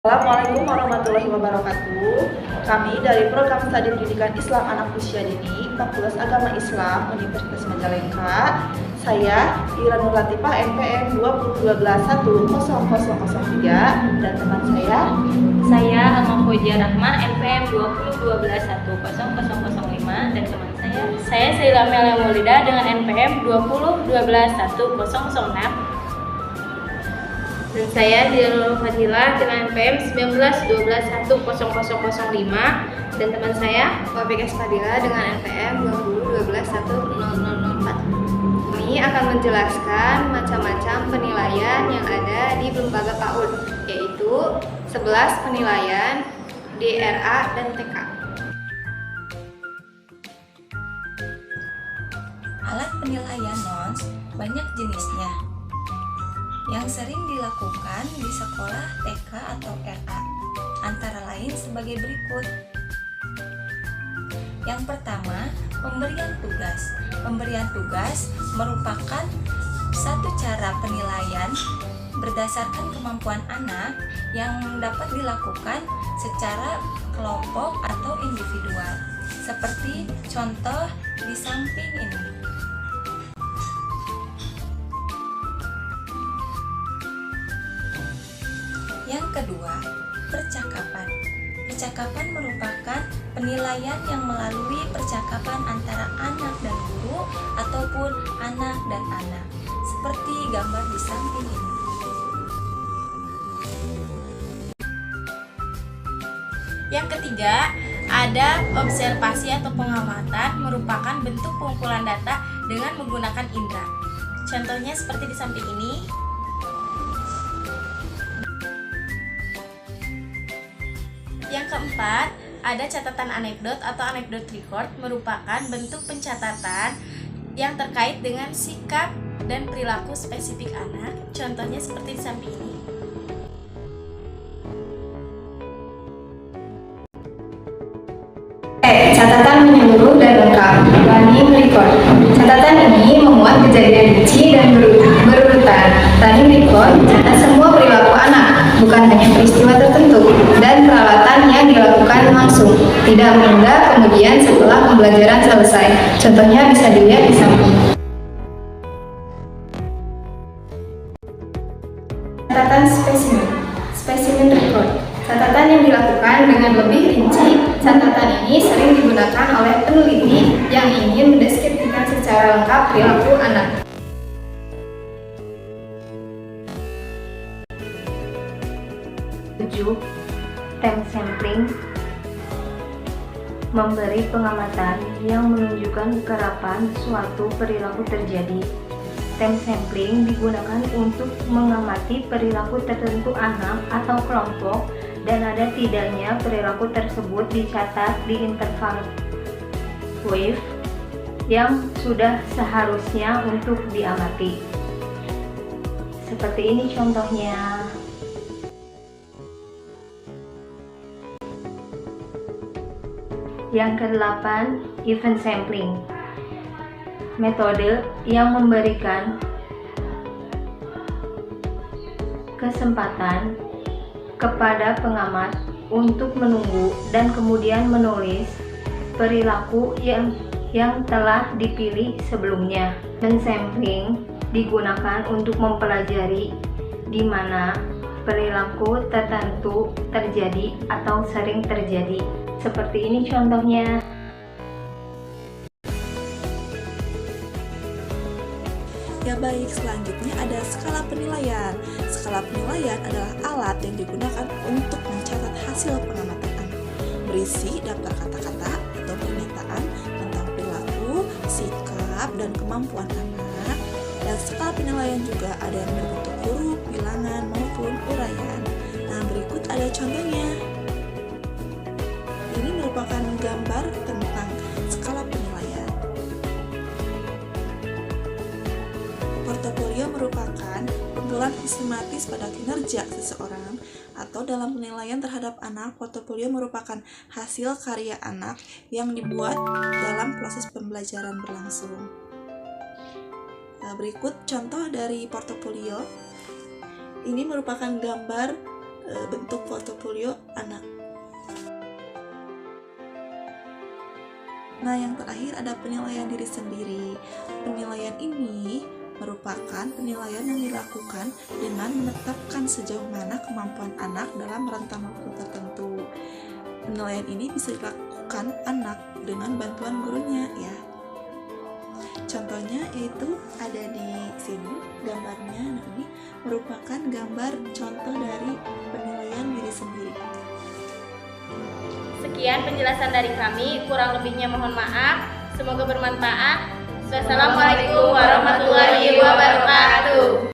Assalamualaikum warahmatullahi wabarakatuh. Kami dari Program Studi Pendidikan Islam Anak Usia Dini Fakultas Agama Islam Universitas Majalengka. Saya Ira Nur Latifah NPM 2012-10003 dan teman saya Alma Fauzia Rahma NPM 2012-10005 dan teman saya Sheila Melia Maulida dengan NPM 2012-10006. Dan saya Dianul Fadilah dengan NPM 19-12-10005 dan teman saya Wabekes Fadila dengan NPM 2012-10004. Kami akan menjelaskan macam-macam penilaian yang ada di lembaga PAUD, yaitu 11 penilaian DRA dan TK. Alat penilaian NONS banyak jenisnya. Yang sering dilakukan di sekolah TK atau RA, antara lain sebagai berikut. Yang pertama, pemberian tugas. Pemberian tugas merupakan satu cara penilaian berdasarkan kemampuan anak yang dapat dilakukan secara kelompok atau individual. Seperti contoh di samping ini. Yang kedua, percakapan. Percakapan merupakan penilaian yang melalui percakapan antara anak dan guru ataupun anak dan anak, seperti gambar di samping ini. Yang ketiga, ada observasi atau pengamatan merupakan bentuk pengumpulan data dengan menggunakan indera. Contohnya seperti di samping ini. Yang keempat, ada catatan anekdot atau anekdot record merupakan bentuk pencatatan yang terkait dengan sikap dan perilaku spesifik anak. Contohnya seperti di samping ini. Catatan menyeluruh dan lengkap, running record. Catatan ini memuat kejadian rinci dan berurutan. Running record mencatat semua perilaku anak, bukan hanya peristiwa tertentu, dan peralatan yang dilakukan langsung, tidak menunda kemudian setelah pembelajaran selesai. Contohnya bisa dilihat di samping. Catatan spesimen record. Catatan yang dilakukan dengan lebih rinci. Catatan ini sering digunakan oleh peneliti yang ingin mendeskripsikan secara lengkap perilaku anak. Time sampling memberi pengamatan yang menunjukkan kapan suatu perilaku terjadi. Time sampling digunakan untuk mengamati perilaku tertentu anak atau kelompok dan ada tidaknya perilaku tersebut dicatat di interval wave yang sudah seharusnya untuk diamati. Seperti ini contohnya. Yang kedelapan, event sampling. Metode yang memberikan kesempatan kepada pengamat untuk menunggu dan kemudian menulis perilaku yang telah dipilih sebelumnya. Event sampling digunakan untuk mempelajari di mana perilaku tertentu terjadi atau sering terjadi. Seperti ini contohnya. Ya baik, selanjutnya ada skala penilaian. Skala penilaian adalah alat yang digunakan untuk mencatat hasil pengamatan anak. Berisi daftar kata-kata atau pernyataan tentang perilaku, sikap, dan kemampuan anak. Dan skala penilaian juga ada yang berbentuk huruf, bilangan, maupun uraian. Nah, berikut ada contohnya. Ini merupakan gambar tentang skala penilaian. Portofolio merupakan kumpulan sistematis pada kinerja seseorang atau dalam penilaian terhadap anak. Portofolio merupakan hasil karya anak yang dibuat dalam proses pembelajaran berlangsung. Nah, berikut contoh dari portofolio. Ini merupakan gambar bentuk portofolio anak. Nah, yang terakhir ada penilaian diri sendiri. Penilaian ini merupakan penilaian yang dilakukan dengan menetapkan sejauh mana kemampuan anak dalam rentang waktu tertentu. Penilaian ini bisa dilakukan anak dengan bantuan gurunya ya. Contohnya yaitu ada di sini gambarnya. Nah, ini merupakan gambar contoh dari penilaian diri sendiri. Sekian penjelasan dari kami, kurang lebihnya mohon maaf. Semoga bermanfaat. Wassalamualaikum warahmatullahi wabarakatuh.